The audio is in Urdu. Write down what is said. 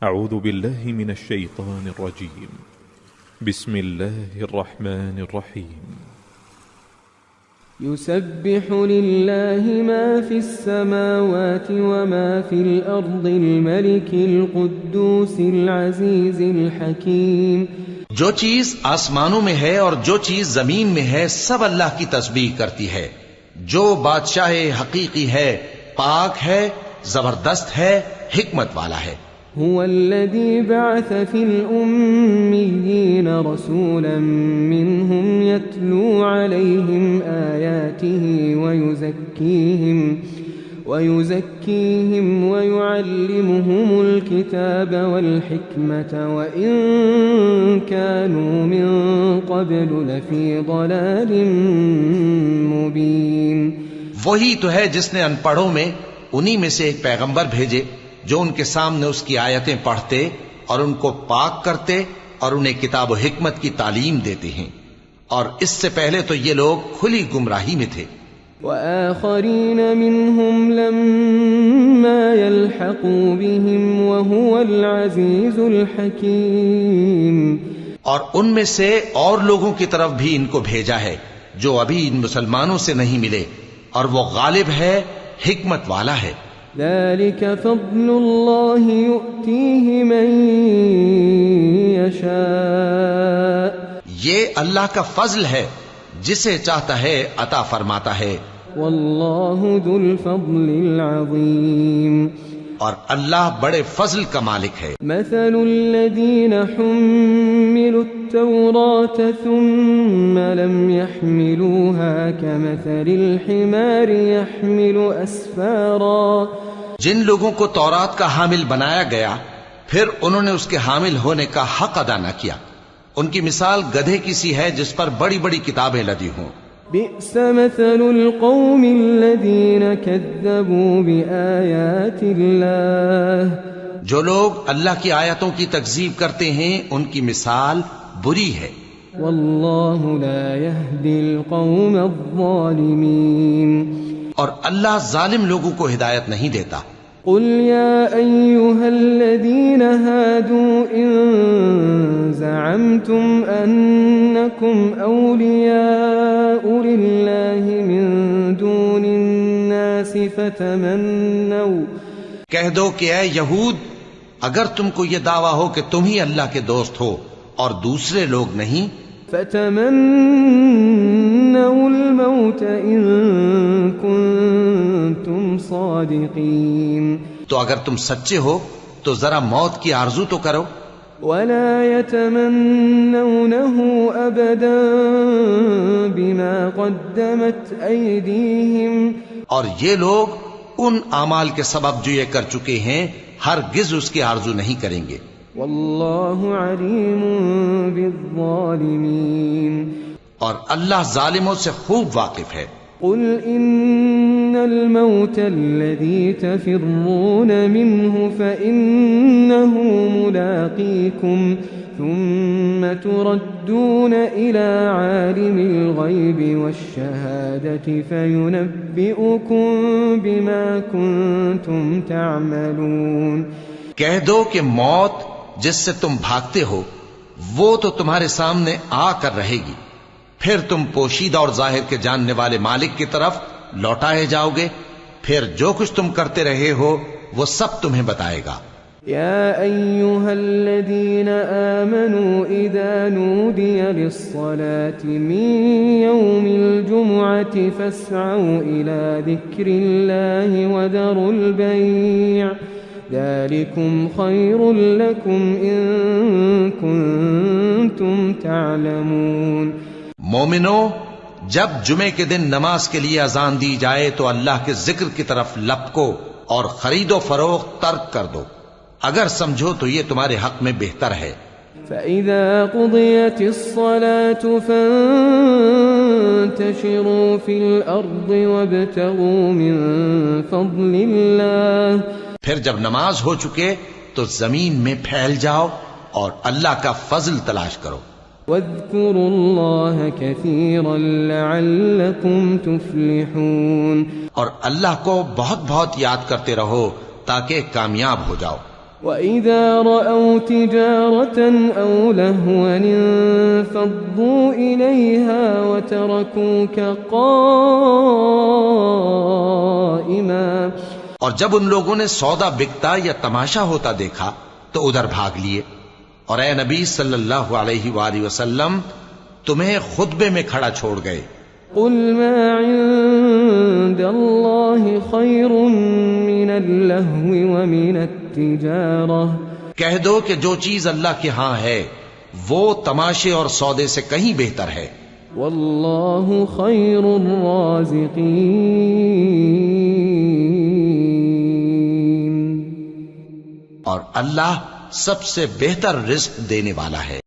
أعوذ بالله من الشيطان الرجيم. بسم الله الرحمن الرحيم. يسبح لله ما في السماوات وما في الأرض الملك القدوس العزيز الحكيم. جو چیز آسمانوں میں ہے اور جو چیز زمین میں ہے سب اللہ کی تسبیح کرتی ہے. جو بادشاہ حقیقی ہے، پاک ہے، زبردست ہے، حکمت والا ہے. هو الذي بعث في الأميين رسولا منهم يتلو عليهم آياته ويزكيهم ويعلمهم الكتاب والحكمة وإن كانوا من قبل لفي ضلال مبين. وہی تو ہے جس نے ان پڑھوں میں انہی میں سے ایک پیغمبر بھیجے جو ان کے سامنے اس کی آیتیں پڑھتے اور ان کو پاک کرتے اور انہیں کتاب و حکمت کی تعلیم دیتے ہیں، اور اس سے پہلے تو یہ لوگ کھلی گمراہی میں تھے. وآخرین منہم لما يلحقوا بهم وهو العزیز الحکیم. اور ان میں سے اور لوگوں کی طرف بھی ان کو بھیجا ہے جو ابھی ان مسلمانوں سے نہیں ملے، اور وہ غالب ہے، حکمت والا ہے. ذلك فضل الله يؤتيه من يشاء. یہ اللہ کا فضل ہے، جسے چاہتا ہے عطا فرماتا ہے. والله ذو الفضل العظيم. اور اللہ بڑے فضل کا مالک ہے. مثل الذين حملوا التوراة ثم لم يحملوها كمثل الحمار يحمل أسفارا. جن لوگوں کو تورات کا حامل بنایا گیا پھر انہوں نے اس کے حامل ہونے کا حق ادا نہ کیا، ان کی مثال گدھے کی سی ہے جس پر بڑی بڑی کتابیں لدی ہوں. بئس مثل القوم الذين كذبوا بآيات الله. جو لوگ اللہ کی آیتوں کی تکذیب کرتے ہیں ان کی مثال بری ہے. والله لا يهدي القوم الظالمين. اور اللہ ظالم لوگوں کو ہدایت نہیں دیتا. قل يا أيها الذين هادوا إن زعمتم أنكم أولياء لله من دون الناس کہہ دو کہ اے یہود، اگر تم کو یہ دعویٰ ہو کہ تم ہی اللہ کے دوست ہو اور دوسرے لوگ نہیں، فتمنوا الموت إن كنتم صادقين. تو اگر تم سچے ہو تو ذرا موت کی آرزو تو کرو. ولا يتمنونه أبدا بما قدمت أيديهم. اور یہ لوگ ان اعمال کے سبب جو یہ کر چکے ہیں ہرگز اس کی آرزو نہیں کریں گے. والله عليم بالظالمين. اور اللہ ظالموں سے خوب واقف ہے. قل إن الموت الذي تفرون منه فإنه ملاقيكم ثم تردون إلى عالم الغيب والشهادة فينبئكم بما كنتم تعملون. کہہ دو کہ موت جس سے تم بھاگتے ہو وہ تو تمہارے سامنے آ کر رہے گی، پھر تم پوشیدہ اور ظاہر کے جاننے والے مالک کی طرف لوٹائے جاؤ گے، پھر جو کچھ تم کرتے رہے ہو وہ سب تمہیں بتائے گا. يا أيها الذين آمنوا إذا نودي للصلاة من يوم الجمعة فاسعوا إلى ذكر الله وذروا البيع ذلكم خير لكم إن كنتم تعلمون. مومنو، جب جمعے کے دن نماز کے لیے اذان دی جائے تو اللہ کے ذکر کی طرف لپکو اور خرید و فروخت ترک کر دو، اگر سمجھو تو یہ تمہارے حق میں بہتر ہے. فَإِذَا قُضِيَتِ الصَّلَاةُ فَانتَشِرُوا فِي الْأَرْضِ وَابْتَغُوا مِن فَضْلِ اللَّهِ. پھر جب نماز ہو چکے تو زمین میں پھیل جاؤ اور اللہ کا فضل تلاش کرو. واذكروا الله كثيرا لعلكم تفلحون. اور اللہ کو بہت بہت یاد کرتے رہو تاکہ کامیاب ہو جاؤ. وَإِذَا رَأَوْا تِجَارَةً أَوْ لَهْوًا انفَضُّوا إِلَيْهَا وَتَرَكُوكَ قَائِمًا اور جب ان لوگوں نے سودا بکتا یا تماشا ہوتا دیکھا تو ادھر بھاگ لیے، اور اے نبی صلی اللہ علیہ وآلہ وسلم تمہیں خطبے میں کھڑا چھوڑ گئے۔ قُلْ مَا عِندَ اللَّهِ خَيْرٌ مِّنَ اللَّهْوِ وَمِنَ التِّجَارَةِ، کہہ دو کہ جو چیز اللہ کے ہاں ہے وہ تماشے اور سودے سے کہیں بہتر ہے، وَاللَّهُ خَيْرُ الرَّازِقِينَ، اور اللہ سب سے بہتر رزق دینے والا ہے۔